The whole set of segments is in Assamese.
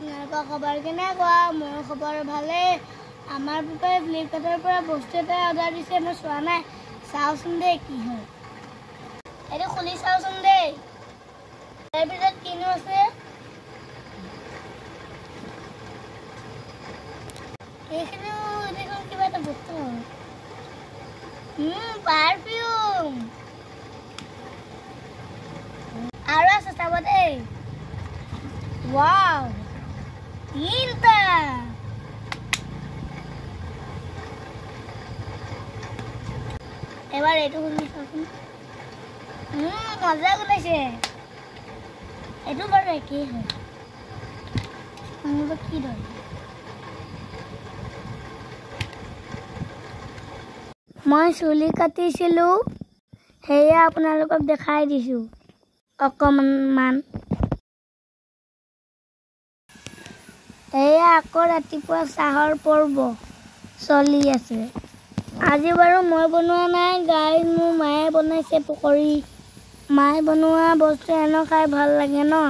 আপোনালোকৰ খবৰ কেনেকুৱা? মোৰ খবৰ ভালে। আমাৰ পাপাই ফ্লিপকাৰ্টৰ পৰা বস্তু এটা অৰ্ডাৰ দিছে, মই চোৱা নাই। চাওচোন দেই কি হয়। এইটো খুলি চাওচোন দেই। তাৰ পিছত কিনো আছে? এইখিনিও দেখোন কিবা এটা বস্তু। পাৰফিউম। আৰু আছে চাব দেই। ৱাও, তিনটা। এবাৰ এইটো খুলি চাওচোন। মজা ওলাইছে। এইটো বাৰু একেই হয়। কি ধৰে? মই চুলি কাটিছিলো, সেয়া আপোনালোকক দেখাই দিছো অকণমান। এয়া আকৌ ৰাতিপুৱা চাহৰ পৰ্ব চলি আছে। আজি বাৰু মই বনোৱা নাই, গাইজ মোৰ মায়ে বনাইছে পকৰি। মায়ে বনোৱা বস্তু এনে খাই ভাল লাগে ন।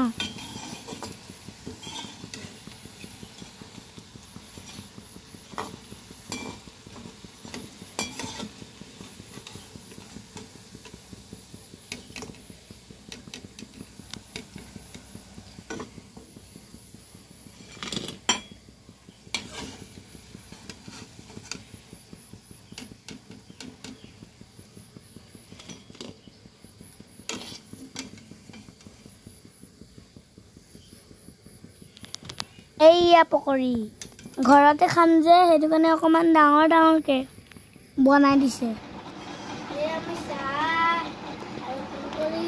এইয়া পকৰি ঘৰতে খাম যে, সেইটো কাৰণে অকণমান ডাঙৰকৈ বনাই দিছে। আমি চাহ আৰু পকৰি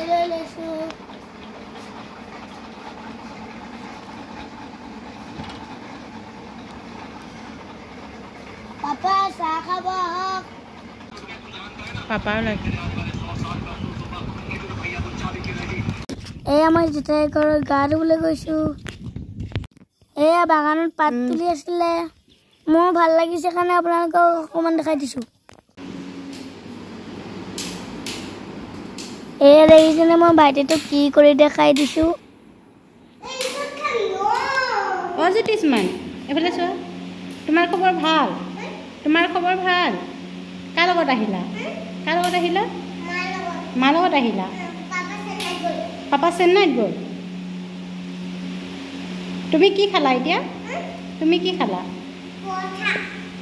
লৈ লৈছো। পাপা চাহ খাব আহক। পাপাও লাগে। এয়া মই জেঠাই ঘৰত গা ধুবলৈ গৈছো। এয়া বাগানত পাত তুলি আছিলে, মোৰ ভাল লাগিছে কাৰণে আপোনালোকক অকণমান দেখাই দিছো। এয়া দেখিছেনে মই ভাইটিটোক কি কৰি দেখাই দিছো। জ্যোতিষমান এইফালে চোৱা। তোমাৰ খবৰ ভাল? তোমাৰ খবৰ ভাল? কাৰ লগত আহিলা? কাৰ লগত আহিলা? মাৰ লগত আহিলা? পাপা চেন্নাইত গ'ল। তুমি কি খালা এতিয়া? তুমি কি খালা?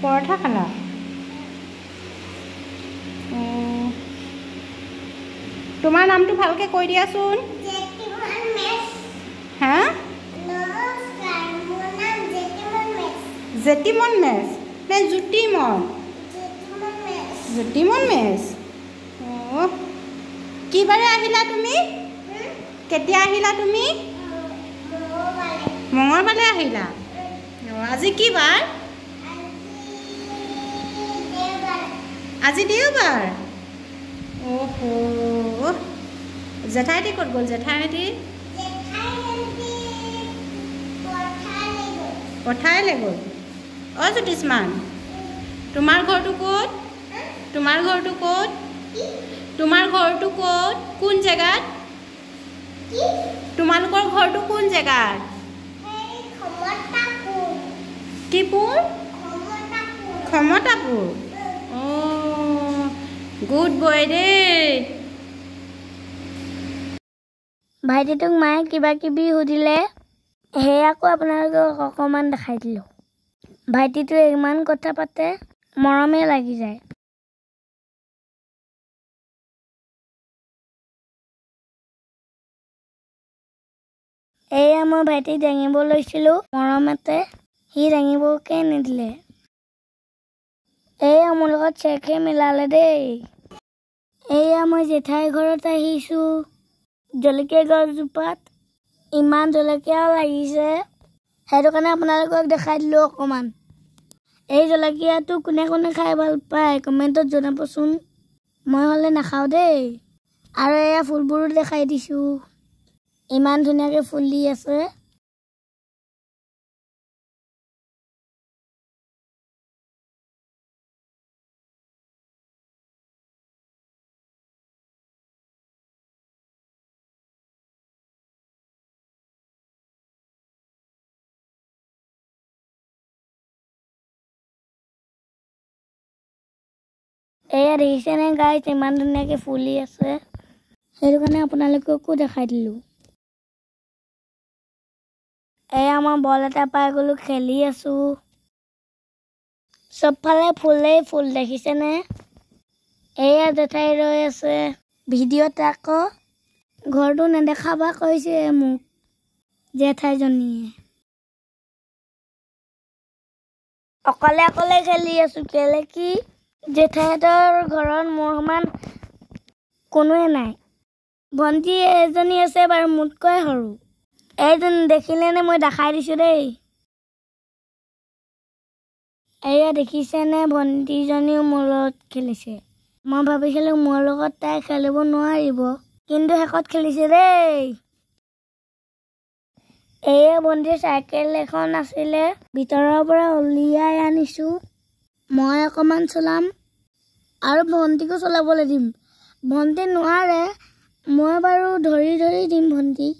পৰঠা খালা? তোমাৰ নামটো ভালকৈ কৈ দিয়াচোন। হা? জেতিমন মেছ নে জ্যোতিমন? জ্যোতিমন মেছ। অঁ, কি বাৰে আহিলা তুমি? কেতিয়া আহিলা তুমি? মঙলবাৰে আহিলা। আজি কি বাৰ? আজি দেওবাৰ। অ'হ, জেঠাইহঁতি ক'ত গ'ল? জেঠাইহঁতি পথাৰলৈ গ'ল। অ' জ্যোতিষমান, তোমাৰ ঘৰটো ক'ত? তোমাৰ ঘৰটো ক'ত? তোমাৰ ঘৰটো ক'ত? কোন জেগাত? তোমালোকৰ ঘৰটো কোন জেগাত? কি পুৰ? ক্ষমতাপুৰ। অঁ, গুড বয় দেই। ভাইটিটোক মায়ে কিবা কিবি সুধিলে, সেয়াকো আপোনালোকক অকণমান দেখাই দিলো। ভাইটিটোৱে ইমান কথা পাতে, মৰমে লাগি যায়। এয়া মই ভাইটিক দাঙিব লৈছিলো মৰমতে, সি দাঙিবকে নিদিলে। এয়া মোৰ লগত চেখে মিলালে দেই। এয়া মই জেঠাই ঘৰত আহিছো। জলকীয়া গছজোপাত ইমান জলকীয়াও লাগিছে, সেইটো কাৰণে আপোনালোকক দেখাই দিলো অকণমান। এই জলকীয়াটো কোনে কোনে খাই ভাল পায় কমেণ্টত জনাবচোন। মই হ'লে নাখাওঁ দেই। আৰু এয়া ফুলবোৰো দেখাই দিছো, ইমান ধুনীয়াকৈ ফুলি আছে। এয়া দেখিছেনে গাইছ ইমান ধুনীয়াকৈ ফুলি আছে সেইটো কাৰণে আপোনালোককো দেখাই দিলোঁ এয়া মই বল এটা পাই গ'লোঁ খেলি আছোঁ চবফালে ফুলেই ফুল দেখিছেনে এয়া জেঠাই ৰৈ আছে ভিডিঅ'ত আকৌ ঘৰটো নেদেখাবা কৈছে মোক জেঠাইজনীয়ে অকলে অকলে খেলি আছোঁ কেলে কি জেঠাইহঁতৰ ঘৰত মোৰ সমান কোনোৱে নাই ভণ্টি এজনী আছে বাৰু মোতকৈ সৰু এইজনী দেখিলেনে মই দেখাই দিছোঁ দেই এয়া দেখিছেনে ভণ্টিজনীও মোৰ লগত খেলিছে মই ভাবিছিলোঁ মোৰ লগত তাই খেলিব নোৱাৰিব কিন্তু শেষত খেলিছে দেই এয়া ভণ্টিৰ চাইকেল এখন আছিলে ভিতৰৰ পৰা উলিয়াই আনিছোঁ মই অকণমান চলাম আৰু ভণ্টিকো চলাবলৈ দিম ভণ্টি নোৱাৰে মই বাৰু ধৰি ধৰি দিম ভণ্টিক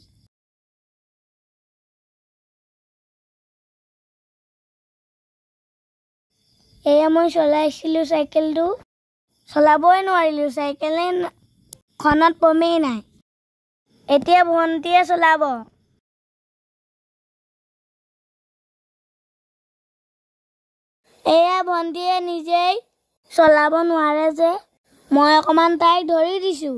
এয়া মই চলাইছিলোঁ চাইকেলটো চলাবই নোৱাৰিলোঁ চাইকেলখনত পমেই নাই এতিয়া ভণ্টিয়ে চলাব এয়া ভণ্টিয়ে নিজেই চলাব নোৱাৰে যে মই অকণমান তাইক ধৰি দিছোঁ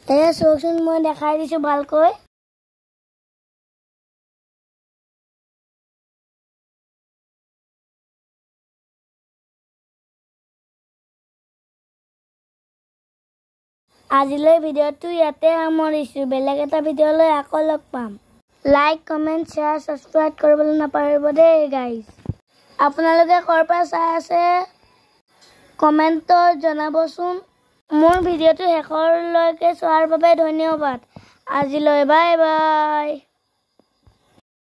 এয়া চাওকচোন মই দেখাই দিছোঁ ভালকৈ আজিলৈ ভিডিঅ'টো ইয়াতে সামৰিছোঁ বেলেগ এটা ভিডিঅ'লৈ আকৌ লগ পাম লাইক কমেণ্ট শ্বেয়াৰ ছাবস্ক্ৰাইব কৰিবলৈ নাপাহৰিব দেই গাইজ আপোনালোকে ক'ৰ পৰা চাই আছে কমেণ্টত জনাবচোন মোৰ ভিডিঅ'টো শেষৰলৈকে চোৱাৰ বাবে ধন্যবাদ আজিলৈ বাই বাই